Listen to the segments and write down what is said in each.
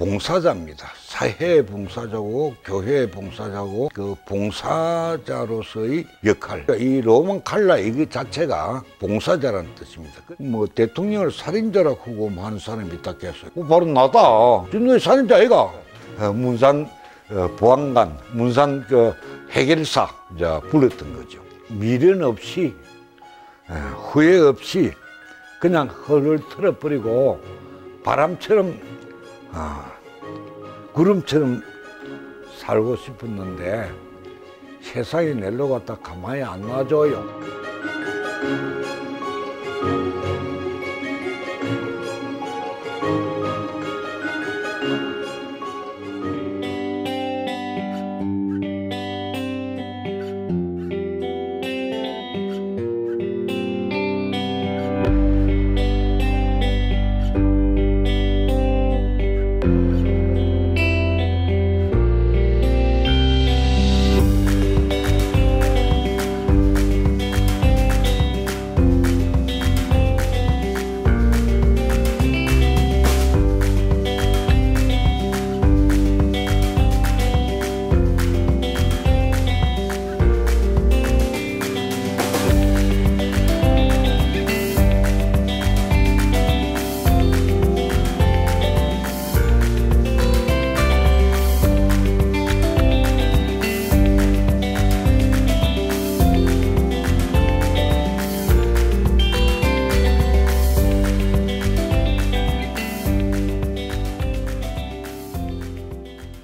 봉사자입니다. 사회 봉사자고 교회 봉사자고 그 봉사자로서의 역할. 이 로만 칼라 이거 자체가 봉사자라는 뜻입니다. 뭐 대통령을 살인자라고 하고 하는 사람이 있다 했어요. 바로 나다. 진짜 살인자 아이가. 문산 보안관, 문산 그 해결사 불렀던 거죠. 미련 없이 후회 없이 그냥 헐을 틀어버리고 바람처럼 구름처럼 살고 싶었는데 세상에 낼로 갖다 가만히 안 놔줘요.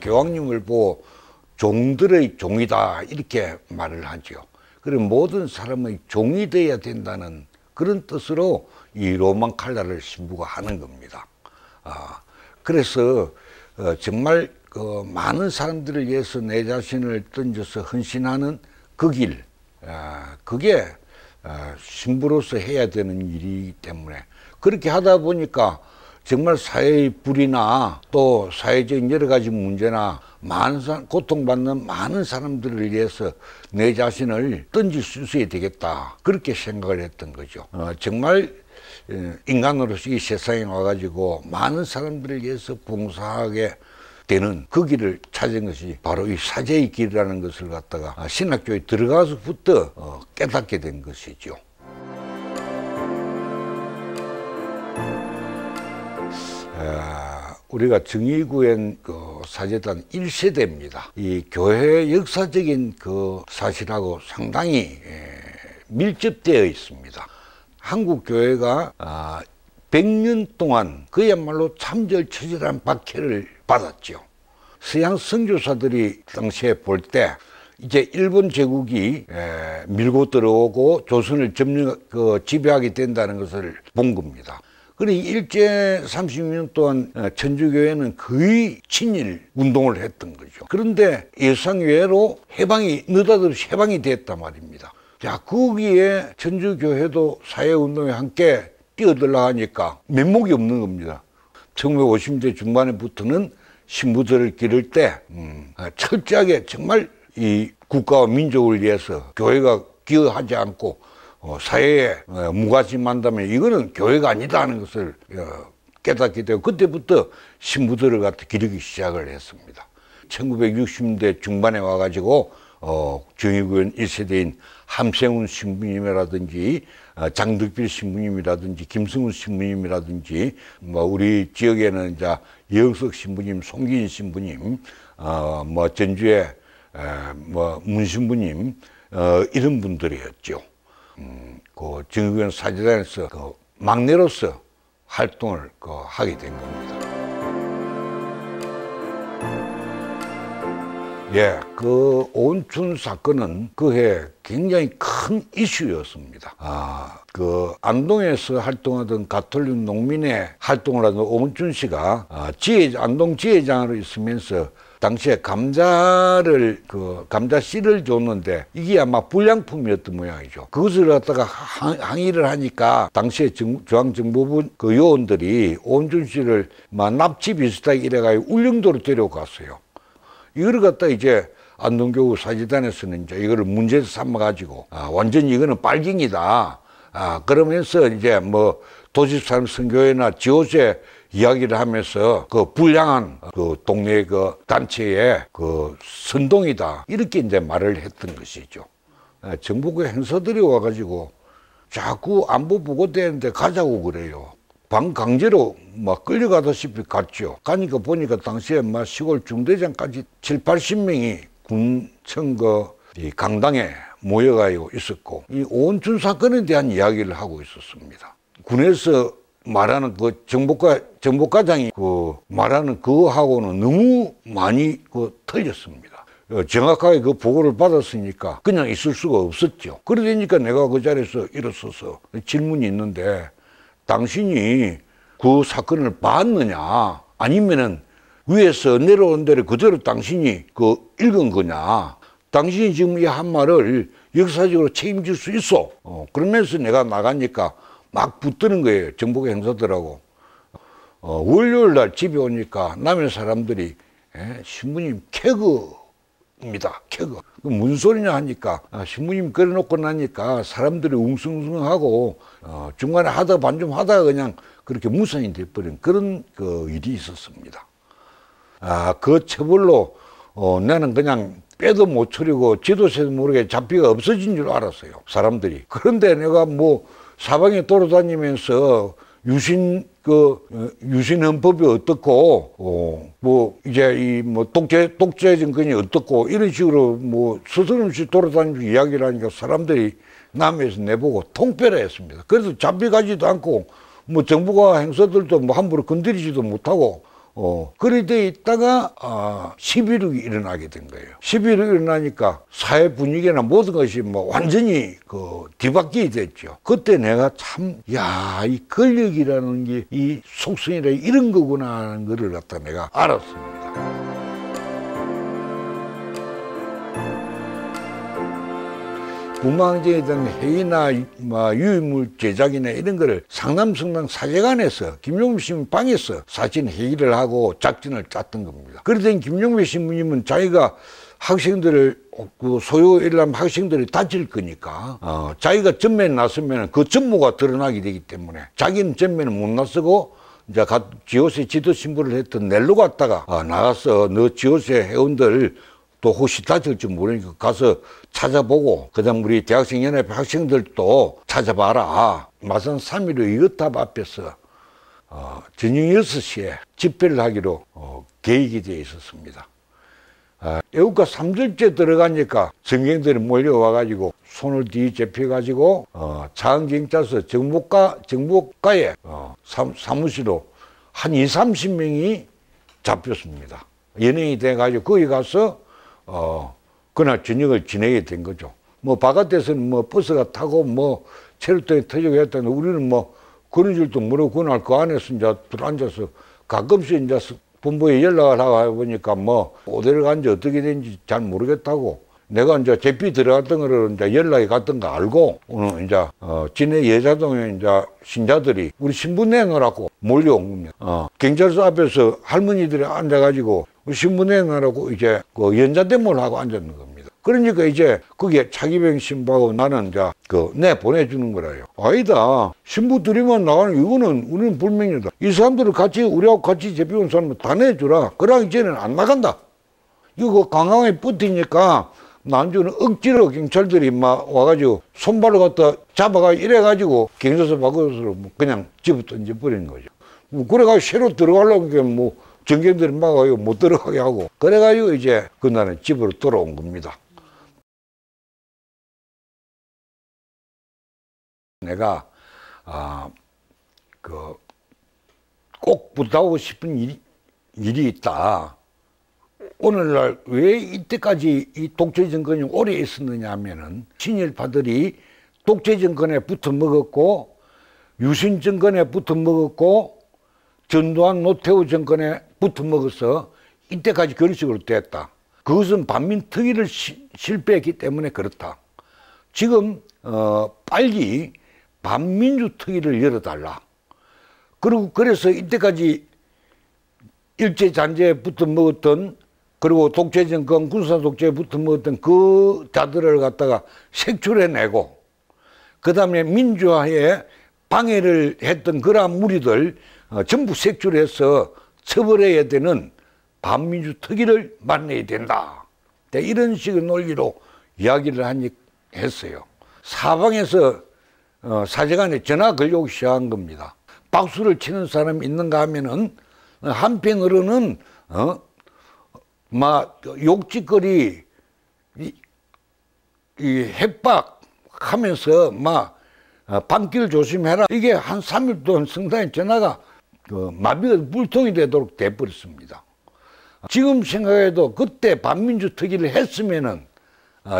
교황님을 보고 종들의 종이다 이렇게 말을 하죠. 그리고 모든 사람의 종이 되어야 된다는 그런 뜻으로 이 로만 칼라를 신부가 하는 겁니다. 그래서 정말 그 많은 사람들을 위해서 내 자신을 던져서 헌신하는 그 길, 그게 신부로서 해야 되는 일이기 때문에 그렇게 하다 보니까 정말 사회의 불이나 또 사회적인 여러 가지 문제나 고통받는 많은 사람들을 위해서 내 자신을 던질 수 있어야 되겠다. 그렇게 생각을 했던 거죠. 정말 인간으로서 이 세상에 와가지고 많은 사람들을 위해서 봉사하게 되는 그 길을 찾은 것이 바로 이 사제의 길이라는 것을 갖다가 신학교에 들어가서부터 깨닫게 된 것이죠. 우리가 정의구현 그 사제단 1세대입니다. 이 교회 역사적인 그 사실하고 상당히 밀접되어 있습니다. 한국 교회가 100년 동안 그야말로 참절처절한 박해를 받았죠. 서양 선교사들이 당시에 볼 때 이제 일본 제국이 밀고 들어오고 조선을 지배하게 된다는 것을 본 겁니다. 그리고 일제 36년 동안 천주교회는 거의 친일 운동을 했던 거죠. 그런데 예상외로 느닷없이 해방이 됐단 말입니다. 자, 거기에 천주교회도 사회운동에 함께 뛰어들어가니까 면목이 없는 겁니다. 1950년대 중반에부터는 신부들을 기를 때 철저하게 정말 이 국가와 민족을 위해서 교회가 기여하지 않고 사회에 무관심한다면 이거는 교회가 아니다 하는 것을 깨닫게 되고 그때부터 신부들을 갖다 기르기 시작을 했습니다. 1960년대 중반에 와가지고 정의구현 1세대인 함생훈 신부님이라든지 장덕필 신부님이라든지 김승훈 신부님이라든지 뭐 우리 지역에는 이제 여영석 신부님, 송기인 신부님, 뭐 전주에 뭐 문신부님 이런 분들이었죠. 그 정의구현 사제단에서 그 막내로서 활동을 하게 된 겁니다. 예, 그 오은춘 사건은 그해 굉장히 큰 이슈였습니다. 그 안동에서 활동하던 가톨릭 농민의 활동을 하던 오은춘 씨가 안동 지회장으로 있으면서 당시에 감자 씨를 줬는데 이게 아마 불량품이었던 모양이죠. 그것을 갖다가 항의를 하니까 당시에 중앙정보부 그 요원들이 오은춘 씨를 막 납치 비슷하게 이래가지고 울릉도로 데려갔어요. 이거를 갖다 이제 안동교구 사제단에서는 이제 이거를 문제 삼아가지고 완전히 이거는 빨갱이다. 그러면서 이제 뭐 도집사람 선교회나 지호제 이야기를 하면서 그 불량한 그 동네 그 단체의 그 선동이다. 이렇게 이제 말을 했던 것이죠. 정부의 행사들이 와가지고 자꾸 안보 보고되는데 가자고 그래요. 반강제로 막 끌려가다시피 갔죠. 가니까 보니까 당시에 막 시골 중대장까지 7, 80명이 군청 이 강당에 모여가지고 있었고, 이 오원춘 사건에 대한 이야기를 하고 있었습니다. 군에서 말하는 그 정보과장이 그 말하는 그거하고는 너무 많이 틀렸습니다. 정확하게 그 보고를 받았으니까 그냥 있을 수가 없었죠. 그러니까 내가 그 자리에서 일어서서 질문이 있는데, 당신이 그 사건을 봤느냐, 아니면은 위에서 내려온 대로 그대로 당신이 그 읽은 거냐, 당신이 지금 이 한 말을 역사적으로 책임질 수 있어. 그러면서 내가 나가니까 막 붙드는 거예요, 정보계 행사들하고. 월요일 날 집에 오니까 남의 사람들이 신부님 개그입니다, 개그. 무슨 소리냐 하니까 신부님 그려놓고 나니까 사람들이 웅성웅성하고 중간에 하다 반 좀 하다가 그냥 그렇게 무산이 돼버린 그런 그 일이 있었습니다. 그 처벌로 나는 그냥 빼도 못 추리고 지도새도 모르게 잡히가 없어진 줄 알았어요, 사람들이. 그런데 내가 뭐 사방에 돌아다니면서 유신헌법이 어떻고, 뭐, 이제 이 뭐 독재 정권이 어떻고, 이런 식으로 뭐 스스럼없이 돌아다니면서 이야기를 하니까 사람들이 남에서 내보고 통폐를 했습니다. 그래서 잡혀가지도 않고, 뭐 정부가 행사들도 뭐 함부로 건드리지도 못하고, 그렇게 있다가, 11.6이 일어나게 된 거예요. 11.6이 일어나니까 사회 분위기나 모든 것이 뭐 완전히 뒤바뀌게 됐죠. 그때 내가 참, 이 권력이라는 게 이 속성이라 이런 거구나 하는 거를 갖다 내가 알았습니다. 부망제에 대한 회의나 유인물 제작이나 이런 거를 상남성당 사제관에서 김용배 신부님 방에서 사진 회의를 하고 작전을 짰던 겁니다. 그러더니 김용배 신부님은 자기가 학생들을 소요일하면 학생들이 다칠 거니까 자기가 전면에 나서면 그 전모가 드러나게 되기 때문에 자기는 전면에 못 나서고 이제 지호세 지도 신부를 했던 넬로 갔다가 나가서 너 지호세 회원들 또 혹시 다칠지 모르니까 가서 찾아보고, 그 다음 우리 대학생연합회 학생들도 찾아봐라. 마산 3.15 이거탑 앞에서 저녁 6시에 집회를 하기로 계획이 되어 있었습니다. 애국가 3절째 들어가니까 전경들이 몰려와가지고 손을 뒤집혀가지고 자은경찰서 정보과에 사무실로 한 20-30명이 잡혔습니다. 연예인이 돼가지고 거기 가서 그날 저녁을 지내게 된 거죠. 뭐 바깥에서는 뭐 버스가 타고 뭐 체류통이 터지고 했다는데 우리는 뭐 그런 줄도 모르고 그날 그 안에서 이제 들어앉아서 가끔씩 이제 본부에 연락을 하고 보니까 뭐 어디를 간지 어떻게 된지 잘 모르겠다고, 내가 이제 제피 들어갔던 거를 이제 연락이 갔던 거 알고 오늘 이제 진해 예자동에 이제 신자들이 우리 신부 내놓으라고 몰려온 겁니다. 경찰서 앞에서 할머니들이 앉아가지고 신부 내놓으라고 이제 그 연좌대모를 하고 앉았는 겁니다. 그러니까 이제 그게 차기병 신부하고 나는 이제 내 보내주는 거라요. 아니다, 신부 둘이만 나가는 이거는 우리는 불명이다. 이 사람들을 같이 우리하고 같이 제비온 사람을 다 내주라. 그러기 전에는 안 나간다. 이거 강강에 붙으니까 난주는 억지로 경찰들이 막 와가지고 손발을 갖다 잡아가 이래가지고 경찰서 밖으로 그냥 집어 던져버리는 거죠. 그래가지고 새로 들어가려고 하니까 뭐 전경들이 막아요, 못 들어가게 하고. 그래가지고 이제 그날은 집으로 돌아온 겁니다. 내가 꼭 부탁하고 싶은 일이 있다. 오늘날 왜 이때까지 이 독재 정권이 오래 있었느냐 하면은 친일파들이 독재 정권에 붙어 먹었고 유신 정권에 붙어 먹었고 전두환 노태우 정권에 붙어 먹어서 이때까지 그런 식으로 됐다. 그것은 반민특위를 실패했기 때문에 그렇다. 지금 빨리 반민주특위를 열어달라. 그리고 그래서 이때까지 일제잔재에 붙어 먹었던, 그리고 독재정권 군사독재에 붙어 먹었던 그 자들을 갖다가 색출해내고, 그 다음에 민주화에 방해를 했던 그러한 무리들 전부 색출해서 처벌해야 되는 반민주 특위를 만나야 된다. 이런 식의 논리로 이야기를 했어요. 사방에서 사제간에 전화 걸려오기 시작한 겁니다. 박수를 치는 사람이 있는가 하면은 한편으로는 막 욕짓거리 이 협박하면서 막 밤길 조심해라. 이게 한 3일 동안 성당에 전화가 마비가 물통이 되도록 돼버렸습니다. 지금 생각해도 그때 반민주 특위를 했으면은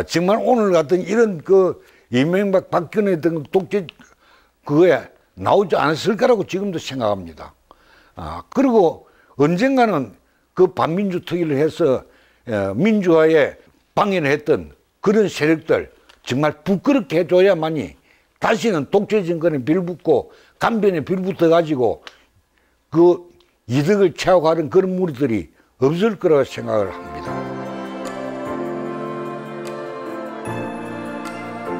정말 오늘 같은 이런 이명박 박근혜 등 독재 그거에 나오지 않았을 거라고 지금도 생각합니다. 그리고 언젠가는 그 반민주 특위를 해서 민주화에 방해를 했던 그런 세력들 정말 부끄럽게 해줘야만이 다시는 독재 정권에 빌붙고 강변에 빌붙어 가지고 그 이득을 채워가는 그런 무리들이 없을 거라고 생각을 합니다.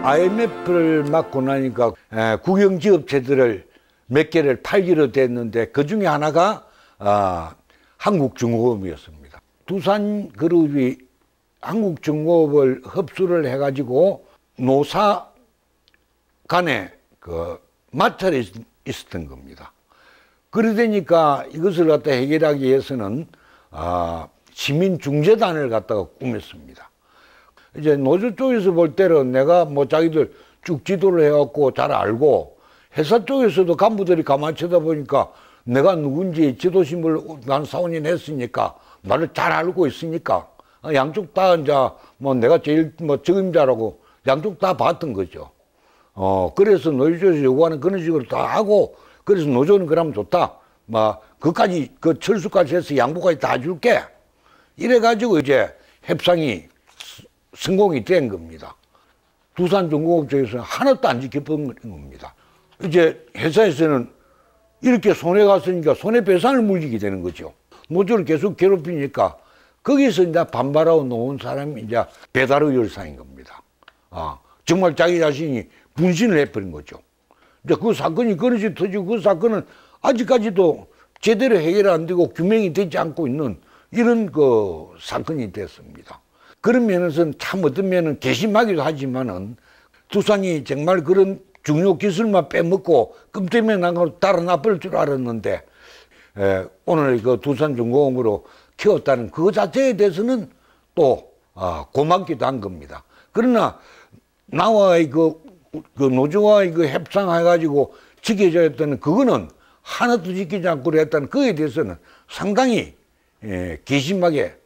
IMF를 맞고 나니까 국영지업체들을 몇 개를 팔기로 됐는데 그 중에 하나가 한국중공업이었습니다. 두산그룹이 한국중공업을 흡수를 해가지고 노사 간에 마찰이 있었던 겁니다. 그러다니까 이것을 갖다 해결하기 위해서는 시민중재단을 갖다가 꾸몄습니다. 이제 노조 쪽에서 볼 때는 내가 뭐 자기들 쭉 지도를 해갖고 잘 알고 회사 쪽에서도 간부들이 가만히 쳐다보니까 내가 누군지 지도심을 난 4~5년 했으니까 나를 잘 알고 있으니까 양쪽 다 이제 뭐 내가 제일 뭐 적임자라고 양쪽 다 봤던 거죠. 그래서 노조에서 요구하는 그런 식으로 다 하고 그래서 노조는 그러면 좋다. 막 그까지 그 철수까지 해서 양보까지 다 줄게. 이래가지고 이제 협상이 성공이 된 겁니다. 두산중공업 쪽에서는 하나도 안 지켜본 겁니다. 이제 회사에서는 이렇게 손해갔으니까 손해배상을 물리게 되는 거죠. 노조를 계속 괴롭히니까 거기서 이제 반발하고 놓은 사람이 이제 배달의 열사인 겁니다. 정말 자기 자신이 분신을 해버린 거죠. 이제 그 사건이 그릇이 터지고 그 사건은 아직까지도 제대로 해결 안 되고 규명이 되지 않고 있는 이런 그 사건이 됐습니다. 그런 면에서는 참 어떤 면은 괘씸하기도 하지만은 두산이 정말 그런 중요 기술만 빼먹고 끔때문에 나가고 달아나버릴 줄 알았는데 오늘 그 두산중공업으로 키웠다는 그거 자체에 대해서는 또 고맙기도 한 겁니다. 그러나 나와의 그 노조와의 그 협상해가지고 지켜줘야 했던 그거는 하나도 지키지 않고 했다는 그에 대해서는 상당히 괘씸하게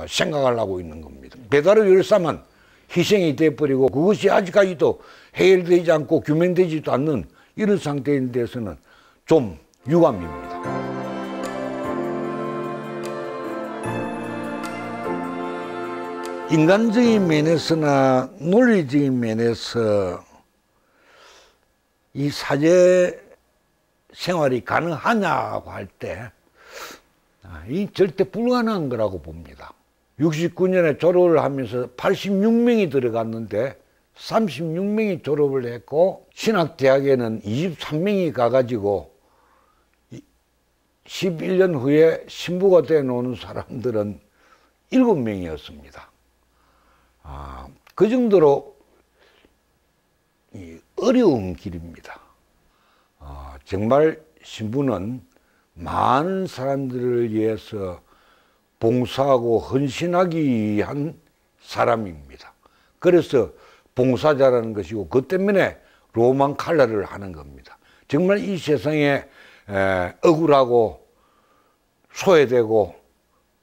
생각을 하고 있는 겁니다. 배달의 열사만 희생이 돼버리고 그것이 아직까지도 해결되지 않고 규명되지도 않는 이런 상태인 데서는 좀 유감입니다. 인간적인 면에서나 논리적인 면에서 이 사제 생활이 가능하냐고 할 때 이 절대 불가능한 거라고 봅니다. 69년에 졸업을 하면서 86명이 들어갔는데 36명이 졸업을 했고 신학대학에는 23명이 가가지고 11년 후에 신부가 돼 놓은 사람들은 7명이었습니다. 그 정도로 어려운 길입니다. 정말 신부는 많은 사람들을 위해서 봉사하고 헌신하기 위한 사람입니다. 그래서 봉사자라는 것이고 그 때문에 로만 칼라를 하는 겁니다. 정말 이 세상에 억울하고 소외되고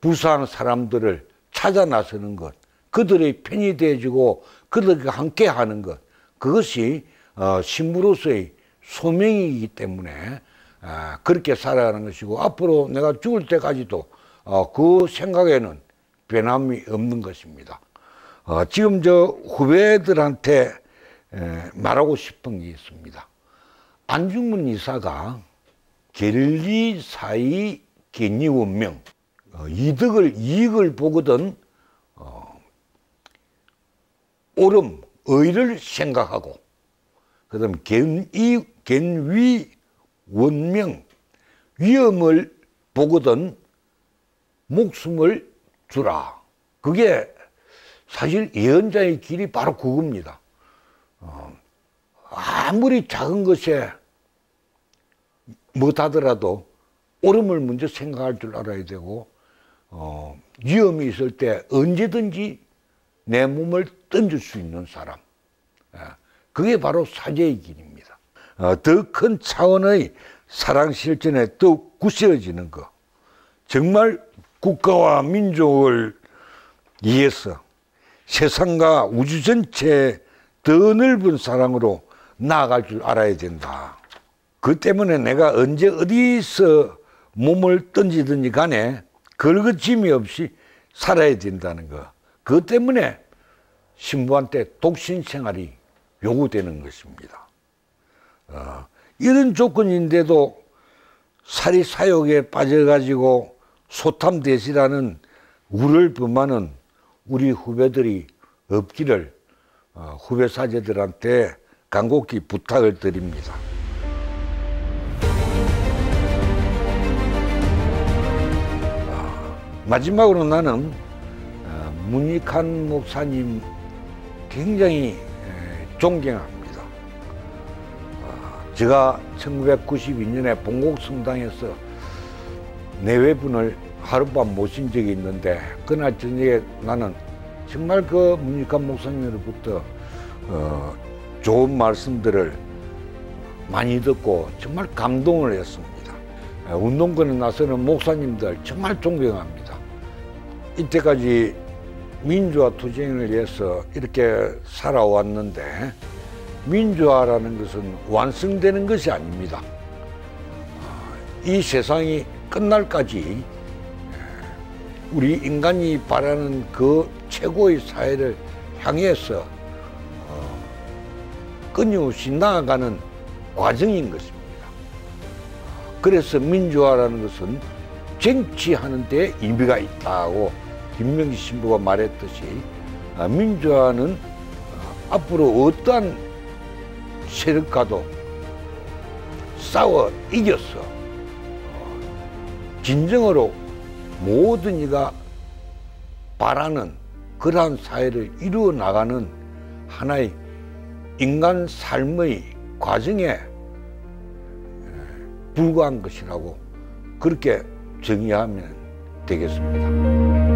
불쌍한 사람들을 찾아 나서는 것, 그들의 편이 되어주고 그들과 함께 하는 것, 그것이 신부로서의 소명이기 때문에 그렇게 살아가는 것이고 앞으로 내가 죽을 때까지도 그 생각에는 변함이 없는 것입니다. 지금 저 후배들한테 말하고 싶은 게 있습니다. 안중근 이사가 계리 사이 개니 원명, 이익을 보거든 옳음, 의를 생각하고 그다음 겐위 원명, 위험을 보거든 목숨을 주라. 그게 사실 예언자의 길이 바로 그겁니다. 아무리 작은 것에 못하더라도 옳음을 먼저 생각할 줄 알아야 되고, 위험이 있을 때 언제든지 내 몸을 던질 수 있는 사람. 그게 바로 사제의 길입니다. 더 큰 차원의 사랑 실천에 더욱 굳세어지는 것. 정말 국가와 민족을 위해서 세상과 우주 전체에 더 넓은 사랑으로 나아갈 줄 알아야 된다. 그 때문에 내가 언제 어디서 몸을 던지든지 간에 걸거짐이 없이 살아야 된다는 거. 그것 때문에 신부한테 독신 생활이 요구되는 것입니다. 이런 조건인데도 살이 사욕에 빠져가지고 소탐대시라는 우를 범하는 우리 후배들이 없기를 후배 사제들한테 간곡히 부탁을 드립니다. 마지막으로 나는 문익환 목사님 굉장히 존경합니다. 제가 1992년에 봉곡성당에서 내외분을 하룻밤 모신 적이 있는데, 그날 저녁에 나는 정말 그 문익환 목사님으로부터 좋은 말씀들을 많이 듣고 정말 감동을 했습니다. 운동권에 나서는 목사님들 정말 존경합니다. 이때까지 민주화 투쟁을 위해서 이렇게 살아왔는데, 민주화라는 것은 완성되는 것이 아닙니다. 이 세상이 끝날까지 우리 인간이 바라는 그 최고의 사회를 향해서 끊임없이 나아가는 과정인 것입니다. 그래서 민주화라는 것은 쟁취하는 데 의미가 있다고 김명기 신부가 말했듯이, 민주화는 앞으로 어떠한 세력과도 싸워 이겨서 진정으로 모든 이가 바라는 그러한 사회를 이루어 나가는 하나의 인간 삶의 과정에 불과한 것이라고 그렇게 정의하면 되겠습니다.